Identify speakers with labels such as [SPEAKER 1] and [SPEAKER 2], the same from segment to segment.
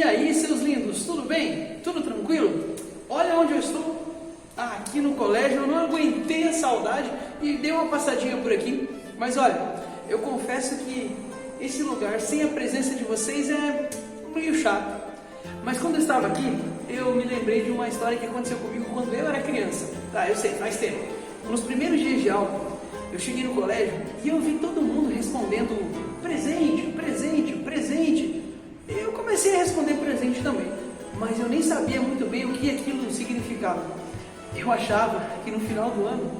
[SPEAKER 1] aí, seus lindos, tudo bem? Tudo tranquilo? Olha onde eu estou. Aqui no colégio. Eu não aguentei a saudade e dei uma passadinha por aqui. Mas olha, eu confesso que esse lugar sem a presença de vocês é meio chato. Mas quando eu estava aqui, eu me lembrei de uma história que aconteceu comigo quando eu era criança. Tá, eu sei, faz tempo. Nos primeiros dias de aula, eu cheguei no colégio e eu vi todo mundo respondendo presente, presente, presente. Eu comecei a responder presente também, mas eu nem sabia muito bem o que aquilo significava. Eu achava que no final do ano,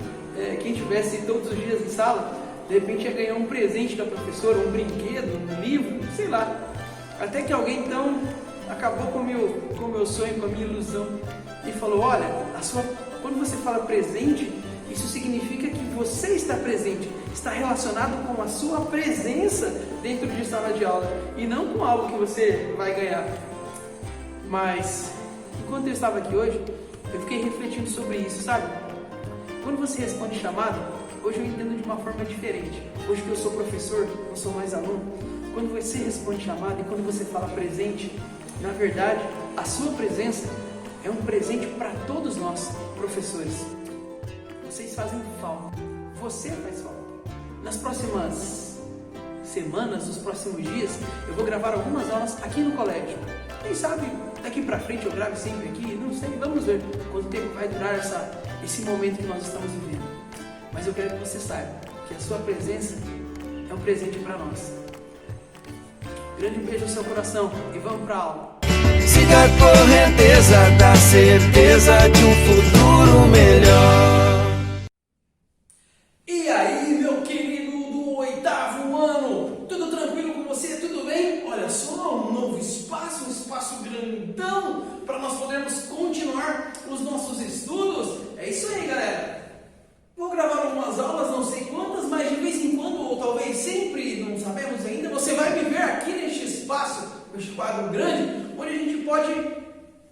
[SPEAKER 1] quem tivesse todos os dias em sala, de repente ia ganhar um presente da professora, um brinquedo, um livro, sei lá. Até que alguém então acabou com o meu sonho, com a minha ilusão e falou: olha, quando você fala presente, isso significa que você está presente, está relacionado com a sua presença dentro de sala de aula e não com algo que você vai ganhar. Mas enquanto eu estava aqui hoje, eu fiquei refletindo sobre isso, sabe? Quando você responde chamado, hoje eu entendo de uma forma diferente. Hoje que eu sou professor, não sou mais aluno. Quando você responde chamado e quando você fala presente, na verdade, a sua presença é um presente para todos nós, professores. Vocês fazem falta. Você faz falta. Nas próximas semanas, nos próximos dias, eu vou gravar algumas aulas aqui no colégio. Quem sabe daqui pra frente eu grave sempre aqui, não sei, vamos ver quanto tempo vai durar esse momento que nós estamos vivendo. Mas eu quero que você saiba que a sua presença é um presente para nós. Grande beijo no seu coração e vamos pra aula.
[SPEAKER 2] Siga a correnteza da certeza de um futuro melhor.
[SPEAKER 1] E aí, meu querido do 8º ano, tudo tranquilo com você? Tudo bem? Olha só, um novo espaço, um espaço grandão para nós podermos continuar os nossos estudos. É isso aí, galera. Vou gravar algumas aulas, não sei quantas, mas de vez em quando, ou talvez sempre, não sabemos ainda, você vai me ver aqui neste espaço, neste quadro grande, onde a gente pode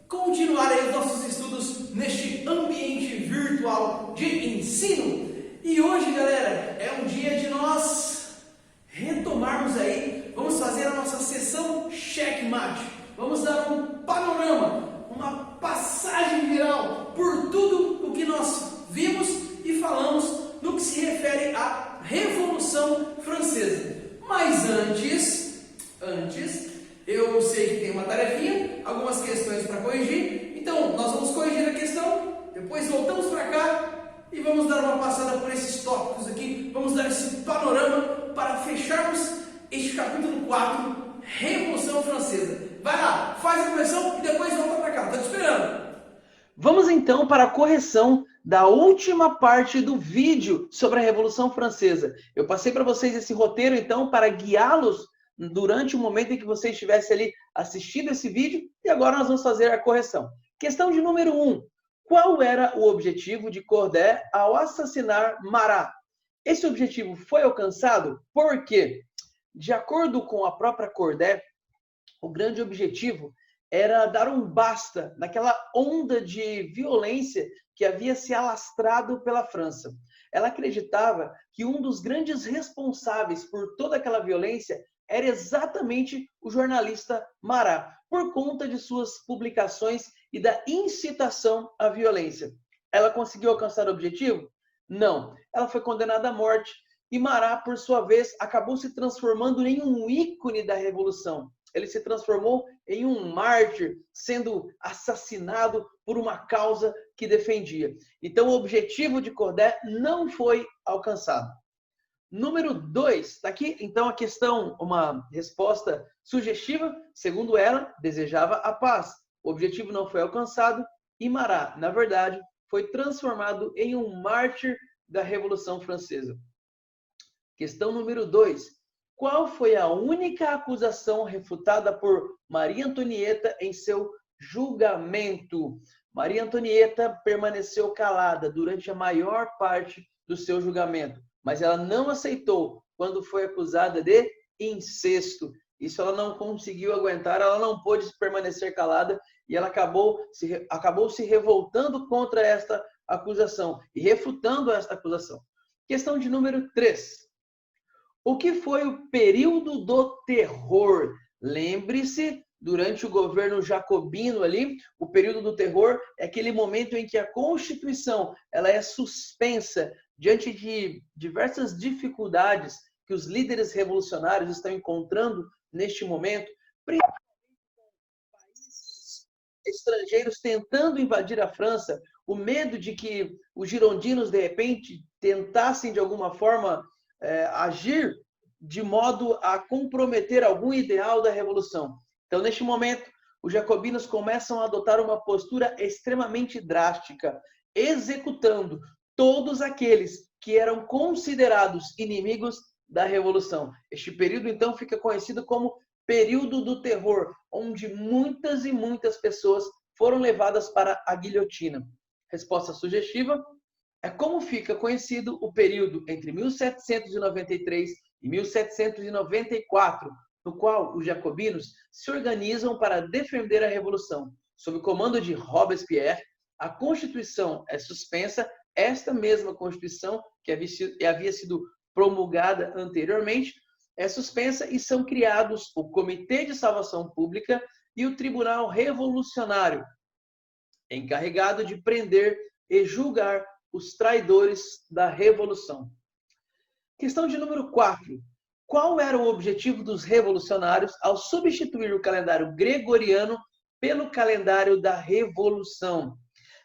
[SPEAKER 1] continuar aí os nossos estudos neste ambiente virtual de ensino. E hoje, galera, é um dia de nós retomarmos aí, vamos fazer a nossa sessão checkmate. Vamos dar um panorama, uma passagem geral por tudo o que nós vimos e falamos no que se refere à Revolução Francesa. Mas antes, eu sei que tem uma tarefinha, algumas questões para corrigir. Então, nós vamos corrigir a questão, depois voltamos para cá e vamos dar uma passada por esses tópicos aqui. Vamos dar esse panorama para fecharmos este capítulo 4, Revolução Francesa. Vai lá, faz a correção e depois volta para cá. Estou te esperando. Vamos então para a correção da última parte do vídeo sobre a Revolução Francesa. Eu passei para vocês esse roteiro então para guiá-los durante o momento em que você estivesse ali assistindo esse vídeo e agora nós vamos fazer a correção. Questão de número 1. Qual era o objetivo de Corday ao assassinar Marat? Esse objetivo foi alcançado porque, de acordo com a própria Corday, o grande objetivo era dar um basta naquela onda de violência que havia se alastrado pela França. Ela acreditava que um dos grandes responsáveis por toda aquela violência era exatamente o jornalista Marat, por conta de suas publicações e da incitação à violência. Ela conseguiu alcançar o objetivo? Não. Ela foi condenada à morte e Marat, por sua vez, acabou se transformando em um ícone da Revolução. Ele se transformou em um mártir, sendo assassinado por uma causa que defendia. Então, o objetivo de Corday não foi alcançado. Número 2, está aqui então a questão, uma resposta sugestiva. Segundo ela, desejava a paz. O objetivo não foi alcançado e Marat, na verdade, foi transformado em um mártir da Revolução Francesa. Questão número 2. Qual foi a única acusação refutada por Maria Antonieta em seu julgamento? Maria Antonieta permaneceu calada durante a maior parte do seu julgamento, mas ela não aceitou quando foi acusada de incesto. Isso ela não conseguiu aguentar, ela não pôde permanecer calada e ela acabou se revoltando contra esta acusação e refutando esta acusação. Questão de número 3. O que foi o período do terror? Lembre-se
[SPEAKER 3] durante o governo jacobino ali, o período do terror é aquele momento em que a Constituição ela é suspensa diante de diversas dificuldades que os líderes revolucionários estão encontrando neste momento, principalmente países estrangeiros tentando invadir a França, o medo de que os girondinos, de repente, tentassem de alguma forma agir de modo a comprometer algum ideal da revolução. Então, neste momento, os jacobinos começam a adotar uma postura extremamente drástica, executando todos aqueles que eram considerados inimigos da revolução. Este período, então, fica conhecido como período do terror, onde muitas e muitas pessoas foram levadas para a guilhotina. Resposta sugestiva é como fica conhecido o período entre 1793 e 1794, no qual os jacobinos se organizam para defender a revolução. Sob o comando de Robespierre, a Constituição é suspensa, esta mesma Constituição, que havia sido promulgada anteriormente, é suspensa e são criados o Comitê de Salvação Pública e o Tribunal Revolucionário, encarregado de prender e julgar os traidores da Revolução. Questão de número 4. Qual era o objetivo dos revolucionários ao substituir o calendário gregoriano pelo calendário da Revolução?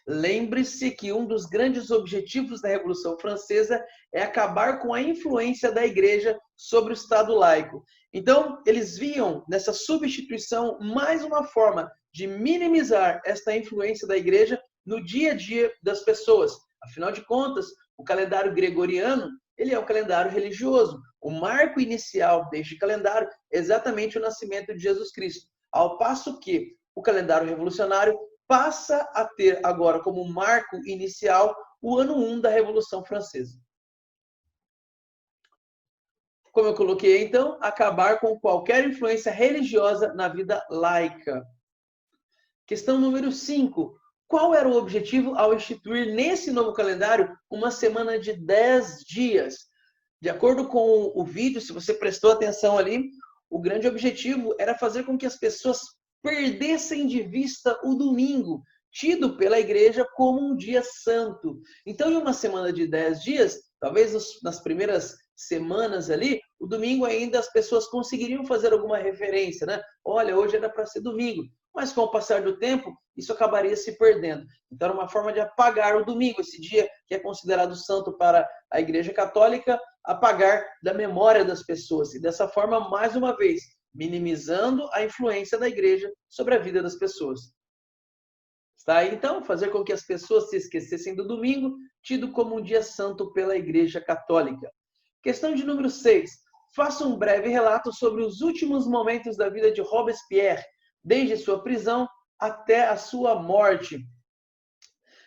[SPEAKER 3] Lembre-se que um dos grandes objetivos da Revolução Francesa é acabar com a influência da Igreja sobre o Estado laico. Então, eles viam nessa substituição mais uma forma de minimizar esta influência da Igreja no dia a dia das pessoas. Afinal de contas, o calendário gregoriano ele é o calendário religioso. O marco inicial deste calendário é exatamente o nascimento de Jesus Cristo. Ao passo que o calendário revolucionário passa a ter agora como marco inicial o ano 1 da Revolução Francesa. Como eu coloquei, então, acabar com qualquer influência religiosa na vida laica. Questão número 5. Qual era o objetivo ao instituir nesse novo calendário uma semana de 10 dias? De acordo com o vídeo, se você prestou atenção ali, o grande objetivo era fazer com que as pessoas perdessem de vista o domingo, tido pela igreja como um dia santo. Então, em uma semana de 10 dias, talvez nas primeiras semanas ali, o domingo ainda as pessoas conseguiriam fazer alguma referência, né? Olha, hoje era para ser domingo. Mas com o passar do tempo, isso acabaria se perdendo. Então, era uma forma de apagar o domingo, esse dia que é considerado santo para a Igreja Católica, apagar da memória das pessoas. E dessa forma, mais uma vez, minimizando a influência da Igreja sobre a vida das pessoas. Está aí, então, fazer com que as pessoas se esquecessem do domingo, tido como um dia santo pela Igreja Católica. Questão de número 6. Faça um breve relato sobre os últimos momentos da vida de Robespierre, desde sua prisão até a sua morte.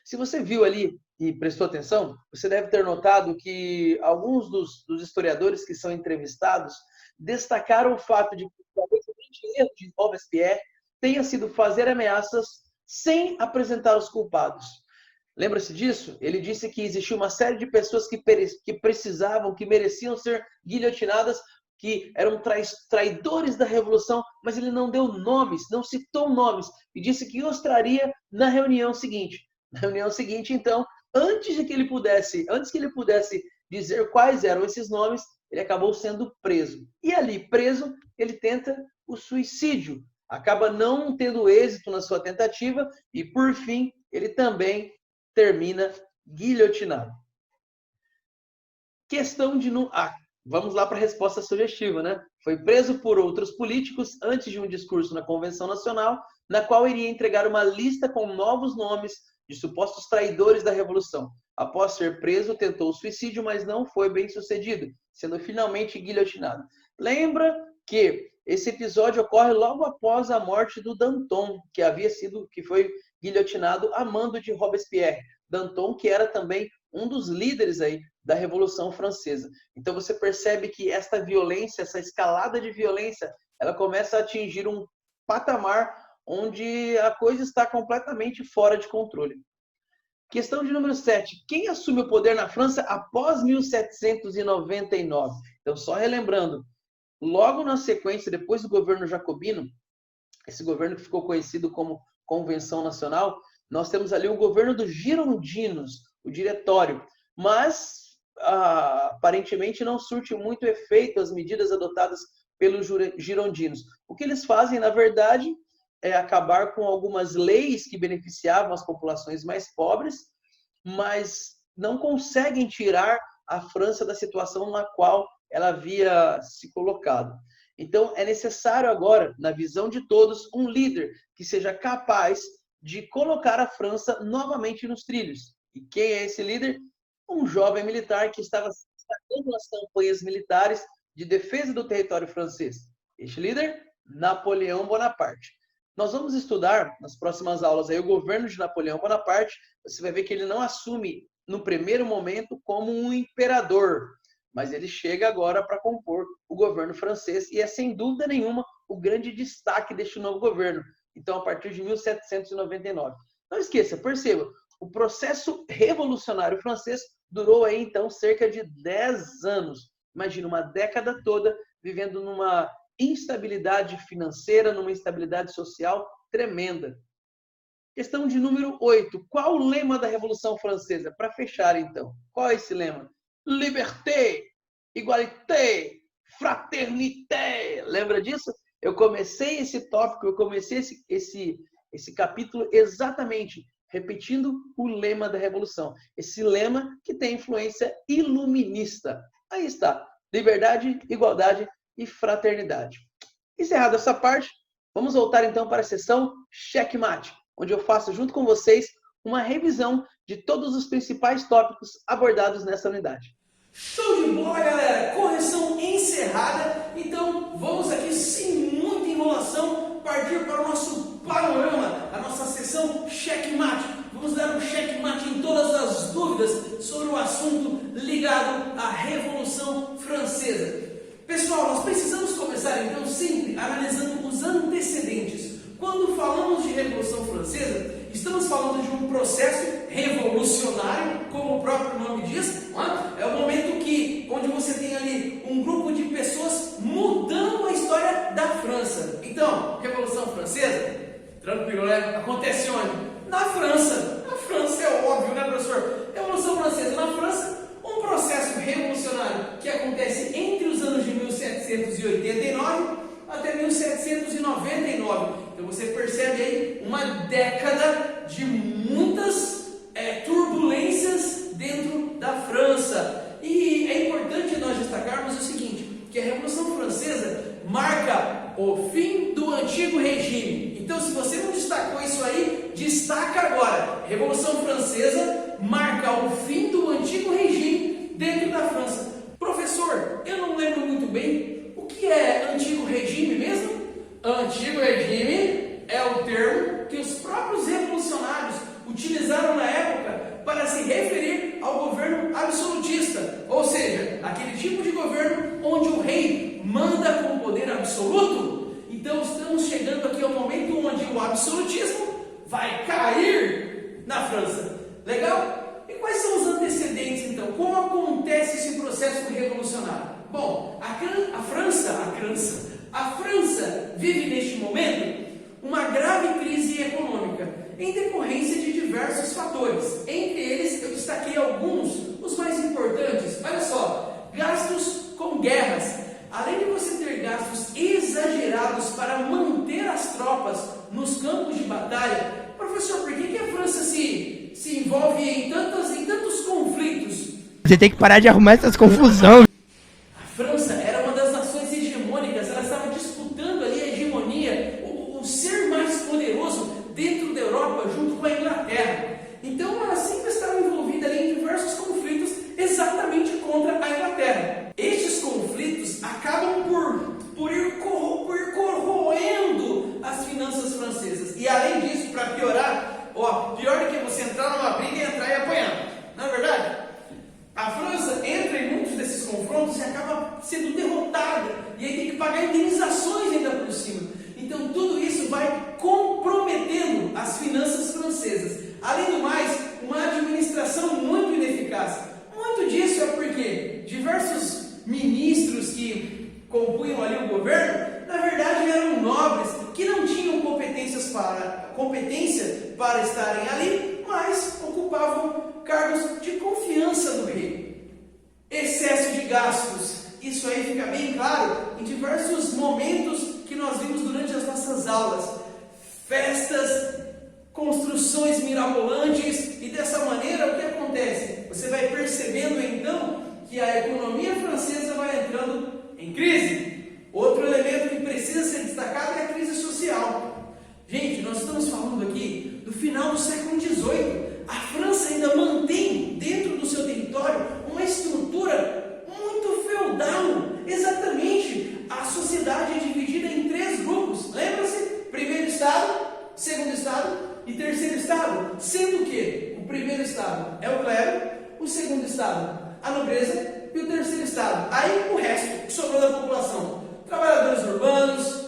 [SPEAKER 3] Se você viu ali e prestou atenção, você deve ter notado que alguns dos historiadores que são entrevistados destacaram o fato de que talvez o grande erro de Robespierre tenha sido fazer ameaças sem apresentar os culpados. Lembra-se disso? Ele disse que existia uma série de pessoas que precisavam, que mereciam ser guilhotinadas, que eram traidores da Revolução, mas ele não deu nomes, não citou nomes, e disse que os traria na reunião seguinte. Na reunião seguinte, então, antes que ele pudesse dizer quais eram esses nomes, ele acabou sendo preso. E ali, preso, ele tenta o suicídio. Acaba não tendo êxito na sua tentativa e, por fim, ele também termina guilhotinado. Questão de... vamos lá para a resposta sugestiva, né? Foi preso por outros políticos antes de um discurso na Convenção Nacional, na qual iria entregar uma lista com novos nomes de supostos traidores da Revolução. Após ser preso, tentou o suicídio, mas não foi bem sucedido, sendo finalmente guilhotinado. Lembra que esse episódio ocorre logo após a morte do Danton, que foi guilhotinado a mando de Robespierre. Danton, que era também um dos líderes aí da Revolução Francesa. Então você percebe que esta violência, essa escalada de violência, ela começa a atingir um patamar onde a coisa está completamente fora de controle. Questão de número 7. Quem assume o poder na França após 1799? Então, só relembrando, logo na sequência, depois do governo jacobino, esse governo que ficou conhecido como Convenção Nacional, nós temos ali o governo dos girondinos, o diretório, mas aparentemente não surte muito efeito as medidas adotadas pelos girondinos. O que eles fazem, na verdade, é acabar com algumas leis que beneficiavam as populações mais pobres, mas não conseguem tirar a França da situação na qual ela havia se colocado. Então, é necessário agora, na visão de todos, um líder que seja capaz de colocar a França novamente nos trilhos. E quem é esse líder? Um jovem militar que estava se destacando nas campanhas militares de defesa do território francês. Este líder, Napoleão Bonaparte. Nós vamos estudar nas próximas aulas aí o governo de Napoleão Bonaparte. Você vai ver que ele não assume no primeiro momento como um imperador, mas ele chega agora para compor o governo francês e é sem dúvida nenhuma o grande destaque deste novo governo. Então, a partir de 1799. Não esqueça, perceba, o processo revolucionário francês durou aí então cerca de 10 anos. Imagina uma década toda vivendo numa instabilidade financeira, numa instabilidade social tremenda. Questão de número 8. Qual o lema da Revolução Francesa? Para fechar, então. Qual é esse lema? Liberté, égalité, fraternité. Lembra disso? Eu comecei esse tópico, eu comecei esse capítulo exatamente repetindo o lema da Revolução. Esse lema que tem influência iluminista. Aí está. Liberdade, igualdade e fraternidade. Encerrada essa parte, vamos voltar então para a sessão Checkmate, onde eu faço junto com vocês uma revisão de todos os principais tópicos abordados nessa unidade.
[SPEAKER 1] Show de bola, galera! Correção encerrada. Então, vamos aqui, sem muita enrolação, partir para o nosso panorama, a nossa sessão Checkmate. Vamos dar um checkmate em todas as dúvidas sobre o assunto ligado à Revolução Francesa. Pessoal, nós precisamos começar então sempre analisando os antecedentes. Quando falamos de Revolução Francesa, estamos falando de um processo revolucionário, como o próprio nome diz, é o momento onde você tem ali um grupo de pessoas mudando a história da França. Então, Revolução Francesa, tranquilo, né? Acontece onde? Na França. Na França é óbvio, né, professor? Revolução Francesa na França, um processo revolucionário que acontece entre os anos de 1789 até 1799. Então você percebe aí uma década de muitas turbulências dentro da França. E é importante nós destacarmos o seguinte, que a Revolução Francesa marca o fim do antigo regime. Então, se você não destacou isso aí, destaca agora. Revolução Francesa marca o fim do antigo regime dentro da França. Professor, eu não lembro muito bem, o que é antigo regime mesmo? Antigo regime é o termo que os próprios revolucionários utilizaram na época para se referir ao governo absolutista, ou seja, aquele tipo de governo onde o rei manda com poder absoluto. Então estamos chegando aqui ao momento onde o absolutismo vai cair na França. Legal? E quais são os antecedentes então? Como acontece esse processo revolucionário? Bom, a França vive neste momento uma grave crise econômica em decorrência de diversos fatores. Entre eles, eu destaquei alguns, os mais importantes. Olha só, gastos com guerras. Além de você ter gastos exagerados para manter as tropas nos campos de batalha, professor, por que a França se envolve em tantos conflitos?
[SPEAKER 4] Você tem que parar de arrumar essas confusões.
[SPEAKER 1] A França era uma das nações hegemônicas, ela estava disputando ali a hegemonia, o ser mais poderoso dentro da Europa, junto com a Inglaterra. Então ela sempre estava envolvida ali em diversos conflitos, exatamente contra a Inglaterra. Estes conflitos acabam por ir corroendo as finanças francesas. E além disso, para piorar, pior do que você entrar numa briga e entrar e apanhar. Não é verdade? A França entra em muitos desses confrontos e acaba sendo derrotada. E aí tem que pagar indenizações ainda por cima. Então tudo isso vai comprometendo as finanças francesas. Além do mais, uma administração muito ineficaz. Muito disso é porque diversos ministros que compunham ali o governo, na verdade eram nobres que não tinham competência para estarem ali, mas ocupavam cargos de confiança do rei. Excesso de gastos, isso aí fica bem claro em diversos momentos que nós vimos durante as nossas aulas. Festas, construções mirabolantes, e dessa maneira o que acontece? Você vai percebendo então que a economia francesa vai entrando em crise. Outro elemento que precisa ser destacado é a crise social. Gente, nós estamos falando aqui do final do século XVIII. A França ainda mantém dentro do seu território uma estrutura muito feudal. Exatamente, a sociedade é dividida em 3 grupos. Lembra-se? Primeiro estado, segundo estado e terceiro estado. Sendo que o primeiro estado é o clero, o segundo estado a nobreza e o terceiro estado. Aí o resto que sobrou da população. Trabalhadores urbanos,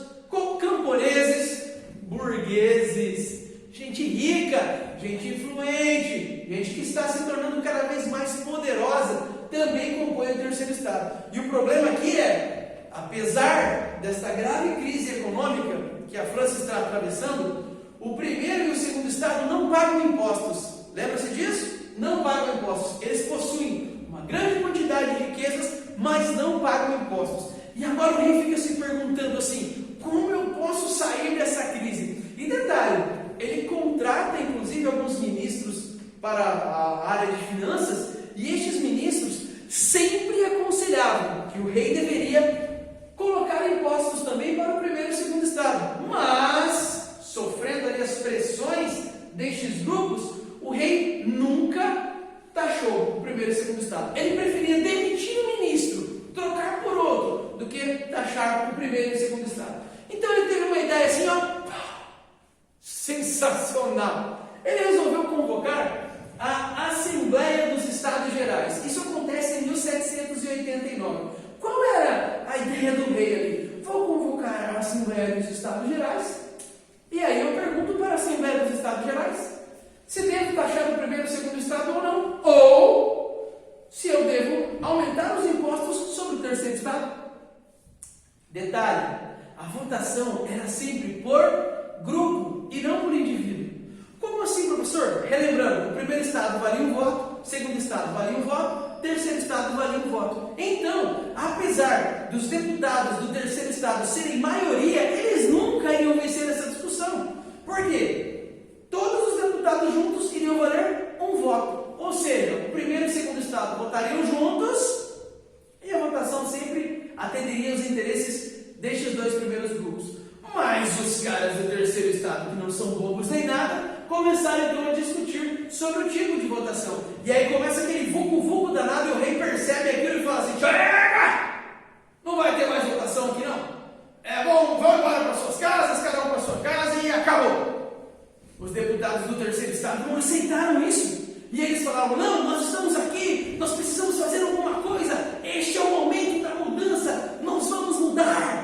[SPEAKER 1] camponeses, burgueses, gente rica, gente influente, gente que está se tornando cada vez mais poderosa, também compõe o terceiro estado. E o problema aqui é, apesar desta grave crise econômica que a França está atravessando, o primeiro e o segundo estado não pagam impostos. Lembra-se disso? Não pagam impostos. Eles possuem uma grande quantidade de riquezas, mas não pagam impostos. E agora o rei fica se perguntando assim, como eu posso sair dessa crise? E detalhe, ele contrata inclusive alguns ministros para a área de finanças, e estes ministros sempre aconselhavam que o rei deveria colocar impostos também para o primeiro e segundo estado. Mas, sofrendo ali as pressões destes grupos, o rei nunca taxou o primeiro e segundo estado. Ele preferia demitir o ministro, trocar por outro, do que taxar o primeiro e o segundo estado. Então ele teve uma ideia assim, ó, sensacional. Ele resolveu convocar a Assembleia dos Estados Gerais. Isso acontece em 1789. Qual era a ideia do rei ali? Vou convocar a Assembleia dos Estados Gerais, e aí eu pergunto para a Assembleia dos Estados Gerais se devo taxar o primeiro e o segundo estado ou não, ou se eu devo aumentar os impostos sobre o terceiro estado. Detalhe, a votação era sempre por grupo e não por indivíduo. Como assim, professor? Relembrando, o primeiro estado valia um voto, o segundo estado valia um voto, o terceiro estado valia um voto. Então, apesar dos deputados do terceiro estado serem maioria, eles nunca iriam vencer essa discussão. Por quê? Todos os deputados juntos iriam valer um voto. Ou seja, o primeiro e o segundo estado votariam juntos e a votação sempre atenderia aos interesses destes 2 primeiros grupos. Mas os caras do terceiro estado, que não são bobos nem nada, começaram então a discutir sobre o tipo de votação. E aí começa aquele vucu-vucu danado, e o rei percebe aquilo e fala assim, chega! Não vai ter mais votação aqui não. É bom, vão embora para suas casas, cada um para sua casa, e acabou. Os deputados do terceiro estado não aceitaram isso. E eles falavam, não, nós estamos aqui, nós precisamos fazer alguma coisa, este é o momento da mudança, nós vamos mudar.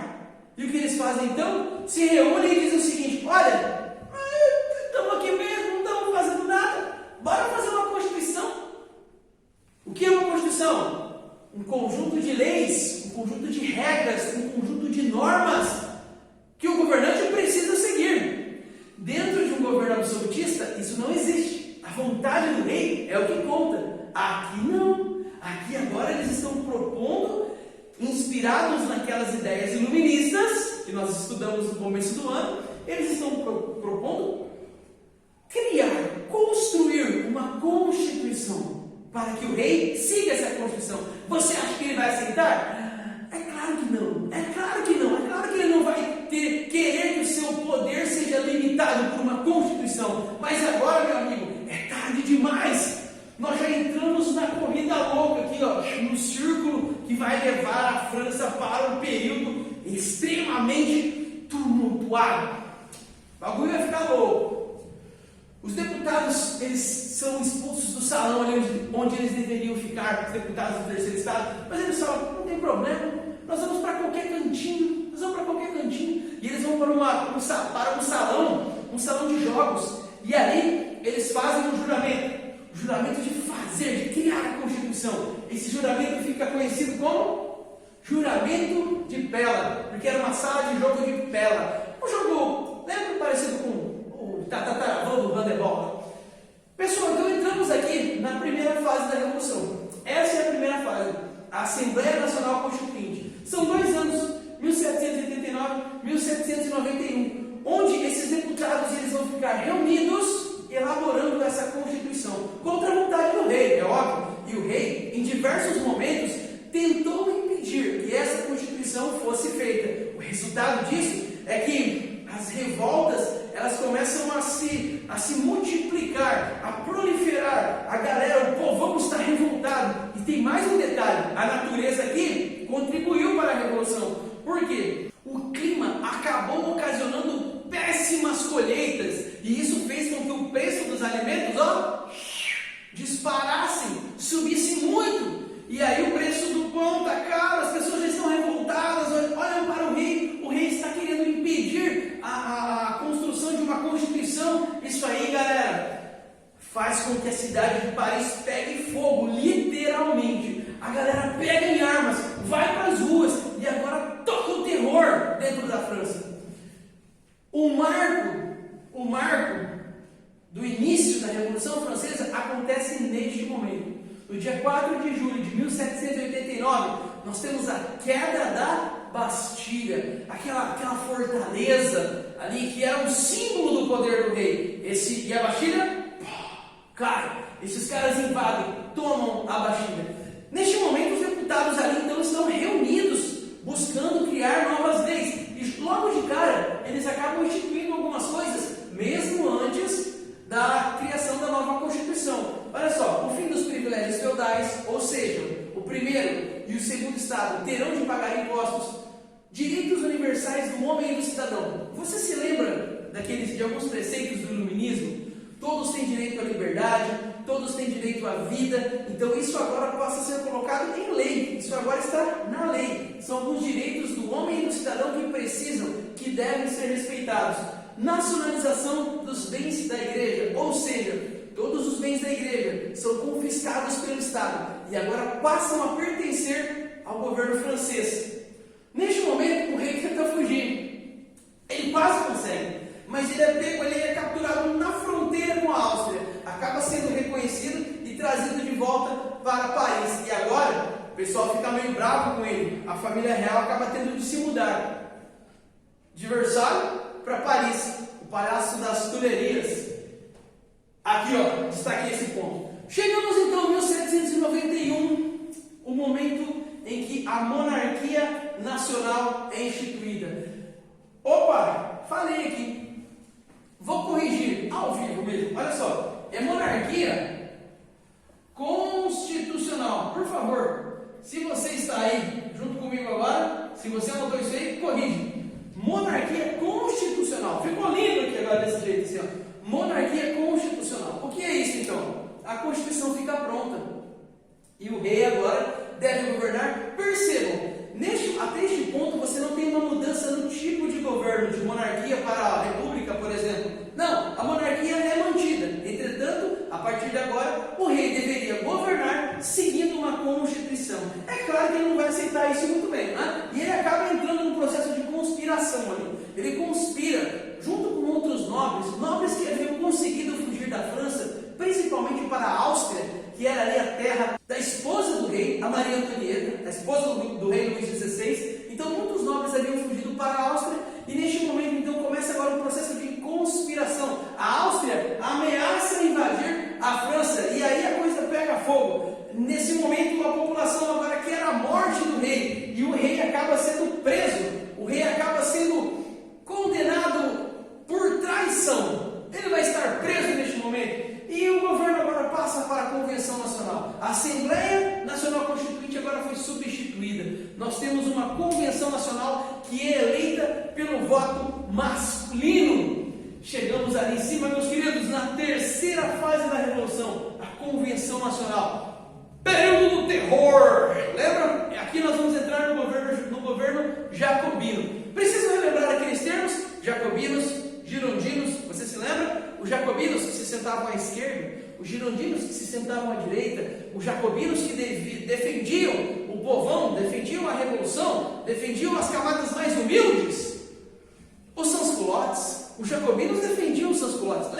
[SPEAKER 1] E o que eles fazem então? Se reúnem e dizem o seguinte, olha, estamos aqui mesmo, não estamos fazendo nada, bora fazer uma Constituição. O que é uma Constituição? Um conjunto de leis, um conjunto de regras, um conjunto de normas que o governante precisa seguir. Dentro de um governo absolutista, isso não existe. A vontade do rei é o que conta. Aqui não. Aqui agora eles estão propondo, inspirados naquelas ideias iluministas que nós estudamos no começo do ano, eles estão propondo criar, construir uma Constituição para que o rei siga essa Constituição. Você acha que ele vai aceitar? É claro que não. É claro que não. É claro que ele não vai querer que o seu poder seja limitado por uma Constituição. Mas agora, meu amigo, é tarde demais. Nós já entramos na corrida louca aqui, ó, no círculo que vai levar a França para um período extremamente tumultuado. O bagulho vai ficar louco. Os deputados, eles são expulsos do salão ali onde eles deveriam ficar, os deputados do terceiro estado, mas eles falam, não tem problema, nós vamos para qualquer cantinho, e eles vão para um salão de jogos, e ali eles fazem um juramento de fazer, de criar a Constituição. Esse juramento fica conhecido como juramento de Pella, porque era uma sala de jogo de Pella. Um jogo, lembra, parecido com tataravô do handebol. Pessoal, então entramos aqui na primeira fase da Revolução. Essa é a primeira fase, a Assembleia Nacional Constituinte. São 2 anos, 1789 e 1791, onde esses deputados eles vão ficar reunidos elaborando essa Constituição, contra a vontade do rei, é óbvio. E o rei, em diversos momentos, tentou impedir que essa Constituição fosse feita. O resultado disso é que as revoltas elas começam a se multiplicar, a proliferar. A galera, o povão está revoltado. E tem mais um detalhe: a natureza aqui contribuiu para a Revolução. Por quê? O clima acabou ocasionando péssimas colheitas, e isso fez com que o preço dos alimentos disparasse, subisse muito. E aí o preço do pão está caro, as pessoas já estão revoltadas, olham para o rei está querendo impedir a construção de uma Constituição. Isso aí, galera, faz com que a cidade de Paris pegue fogo, literalmente. A galera pega em armas, vai para as ruas, e agora toca o terror dentro da França. O marco do início da Revolução Francesa acontece neste momento. No dia 4 de julho de 1789, nós temos a queda da Bastilha, aquela fortaleza ali que era um símbolo do poder do rei. E a Bastilha cai. Esses caras invadem, tomam a Bastilha. Neste momento, os deputados ali então estão reunidos, buscando criar novas leis. E logo de cara, eles acabam instituindo algumas coisas, mesmo antes da criação da nova Constituição. Olha só, o fim dos privilégios feudais, ou seja, o primeiro e o segundo estado terão de pagar impostos, direitos universais do homem e do cidadão. Você se lembra de alguns preceitos do iluminismo? Todos têm direito à liberdade, todos têm direito à vida. Então isso agora passa a ser colocado em lei, isso agora está na lei. São alguns direitos do homem e do cidadão que precisam, que devem ser respeitados. Nacionalização dos bens da igreja, ou seja, todos os bens da igreja são confiscados pelo Estado e agora passam a pertencer ao governo francês. Neste momento, o rei tenta fugir. Ele quase consegue, mas ele é pego, ele é capturado na fronteira com a Áustria, acaba sendo reconhecido e trazido de volta para Paris. E agora, o pessoal fica meio bravo com ele. A família real acaba tendo de se mudar de Versalhes para Paris, o Palácio das Tulherias. Aqui, ó, destaquei esse ponto. Chegamos então em 1791, o momento em que a monarquia nacional é instituída. Opa, falei aqui. Vou corrigir ao vivo mesmo. Olha só, é monarquia constitucional. Por favor, se você está aí junto comigo agora, se você anotou isso aí, corrige. Monarquia constitucional. Ficou lindo aqui agora desse jeito assim, ó. Monarquia constitucional. O que é isso então? A Constituição fica pronta e o rei agora deve governar. Percebam, até este ponto você não tem uma mudança no tipo de governo, de monarquia para a república, por exemplo. Não, a monarquia é mantida. Entretanto, a partir de agora, o rei deveria governar seguindo uma Constituição. É claro que ele não vai aceitar isso muito bem, né? E ele acaba entrando num processo de conspiração ali. Ele conspira junto com outros nobres que haviam conseguido fugir da França, principalmente para a Áustria, que era ali a terra da esposa do rei, a Maria Antonieta, a esposa do rei Luís XVI. Então muitos nobres haviam fugido para a Áustria, e neste momento então começa agora um processo de conspiração. A Áustria ameaça invadir a França, e aí a coisa pega fogo. Nesse momento a população agora quer a morte do rei, e o rei acaba sendo preso, o rei acaba sendo condenado por traição. Ele vai estar preso neste momento. E o governo agora passa para a Convenção Nacional. A Assembleia Nacional Constituinte agora foi substituída. Nós temos uma Convenção Nacional que é eleita pelo voto masculino. Chegamos ali em cima, meus queridos, na terceira fase da Revolução, a Convenção Nacional. Período do terror. Lembra? Aqui nós vamos entrar no governo jacobino. Preciso relembrar aqueles termos? Jacobinos, girondinos, você se lembra? Os jacobinos que se sentavam à esquerda, os girondinos que se sentavam à direita, os jacobinos que defendiam o povão, defendiam a revolução, defendiam as camadas mais humildes. Os sans-culottes, os jacobinos defendiam os sans-culottes.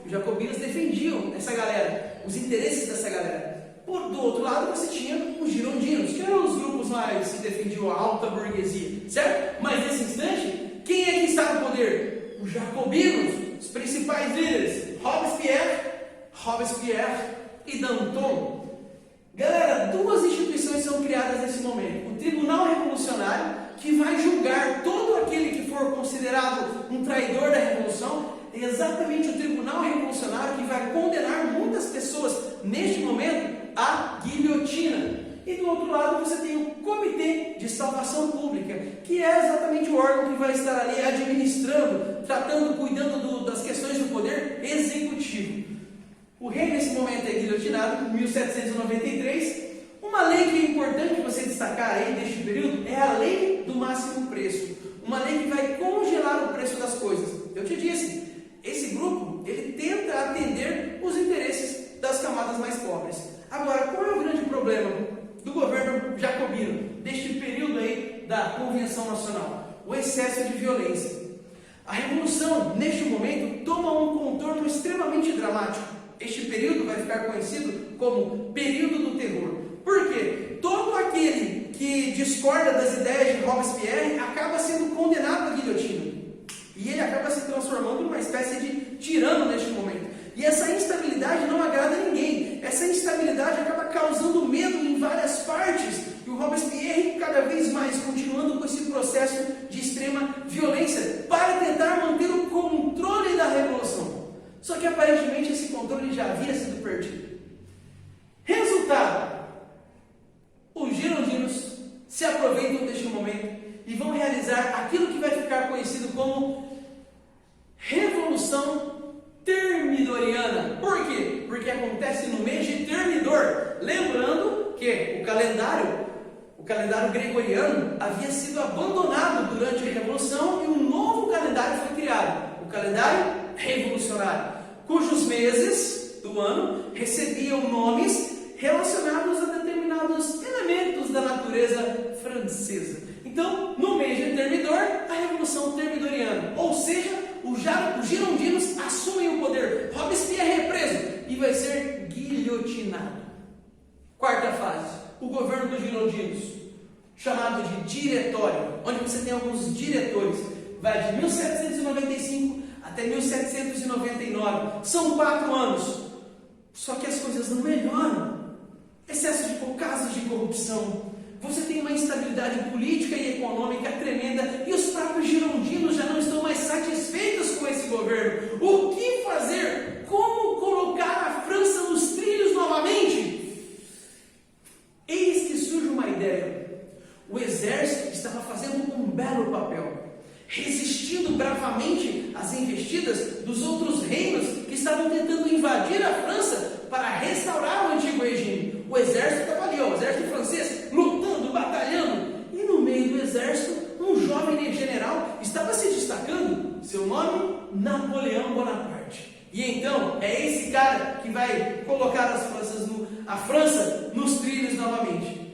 [SPEAKER 1] Os jacobinos defendiam essa galera, os interesses dessa galera. Do outro lado, você tinha os girondinos, que eram os grupos mais que defendiam a alta burguesia, certo? Mas nesse instante, quem é que está no poder? Os jacobinos, os principais líderes, Robespierre e Danton. Galera, duas instituições são criadas nesse momento. O Tribunal Revolucionário, que vai julgar todo aquele que for considerado um traidor da Revolução. É exatamente o Tribunal Revolucionário que vai condenar muitas pessoas, neste momento, à guilhotina. E do outro lado você tem o Comitê de Salvação Pública, que é exatamente o órgão que vai estar ali administrando, tratando, cuidando das questões do poder executivo. O rei nesse momento é guilhotinado em 1793. Uma lei que é importante você destacar aí neste período é a lei do máximo preço. Uma lei que vai congelar o preço das coisas. Eu te disse, esse grupo ele tenta atender os interesses das camadas mais pobres. Agora, qual é o grande problema do governo jacobino, deste período aí da Convenção Nacional? O excesso de violência. A Revolução, neste momento, toma um contorno extremamente dramático. Este período vai ficar conhecido como período do terror. Por quê? Todo aquele que discorda das ideias de Robespierre acaba sendo condenado à guilhotina. E ele acaba se transformando numa espécie de tirano neste momento. E essa instabilidade não agrada a ninguém. Essa instabilidade acaba causando medo em várias partes. E o Robespierre, cada vez mais, continuando com esse processo de extrema violência, para tentar manter o controle da Revolução. Só que aparentemente esse controle já havia sido perdido. Resultado: os girondinos se aproveitam deste momento e vão realizar aquilo que vai ficar conhecido como Revolução Termidoriana. Por quê? Porque acontece no mês de Termidor. Lembrando que o calendário gregoriano havia sido abandonado durante a Revolução e um novo calendário foi criado, o calendário revolucionário, cujos meses do ano recebiam nomes relacionados a determinados elementos da natureza francesa. Então, no mês de Termidor, a Revolução Termidoriana, ou seja, os girondinos assumem o poder. Robespierre é preso e vai ser guilhotinado. Quarta fase, o governo dos girondinos, chamado de diretório, onde você tem alguns diretores, vai de 1795 até 1799. São 4 anos. Só que as coisas não melhoram. Excesso de casos de corrupção. Você tem uma instabilidade política e econômica tremenda. E os próprios girondinos já não estão mais satisfeitos com esse governo. O que fazer? Como colocar a França nos trilhos novamente? Eis que surge uma ideia. O exército estava fazendo um belo papel, resistindo bravamente às investidas dos outros reinos que estavam tentando invadir a França para restaurar o antigo regime. O exército estava ali, o exército francês, lutando, batalhando. E no meio do exército, um jovem general estava se destacando. Seu nome? Napoleão Bonaparte. E então, é esse cara que vai colocar a França nos trilhos novamente.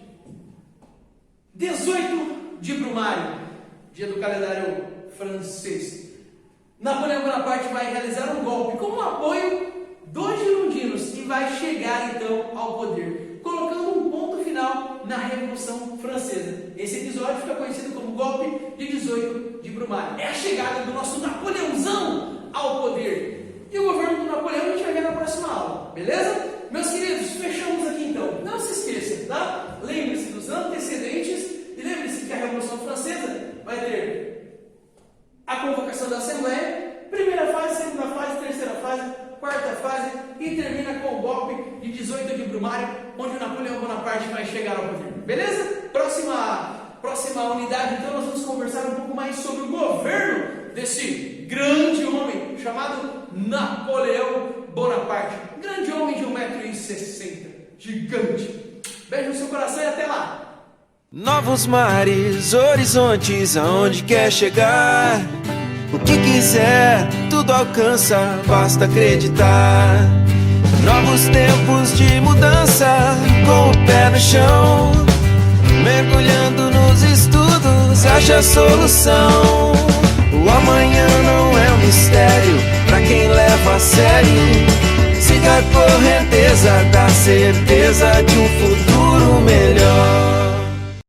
[SPEAKER 1] 18 de Brumário, dia do calendário francês. Napoleão Bonaparte vai realizar um golpe com o apoio dos girondinos e vai chegar então ao poder, colocando um ponto final na Revolução Francesa. Esse episódio fica conhecido como golpe de 18 de Brumário. É a chegada do nosso Napoleãozão ao poder. E o governo do Napoleão a gente vai ver na próxima aula, beleza? Meus queridos, fechamos aqui então. Não se esqueça, tá? Lembre-se dos antecedentes e lembre-se que a Revolução Francesa vai ter a convocação da Assembleia, primeira fase, segunda fase, terceira fase, quarta fase e termina com o golpe de 18 de Brumário, onde o Napoleão Bonaparte vai chegar ao poder. Beleza? Próxima unidade, então, nós vamos conversar um pouco mais sobre o governo desse grande homem chamado Napoleão Bonaparte. Grande homem de 1,60 m, gigante. Beijo no seu coração e até lá!
[SPEAKER 2] Novos mares, horizontes, aonde quer chegar. O que quiser, tudo alcança, basta acreditar. Novos tempos de mudança, com o pé no chão. Mergulhando nos estudos, acha a solução. O amanhã não é um mistério pra quem leva a sério. da certeza de um futuro melhor.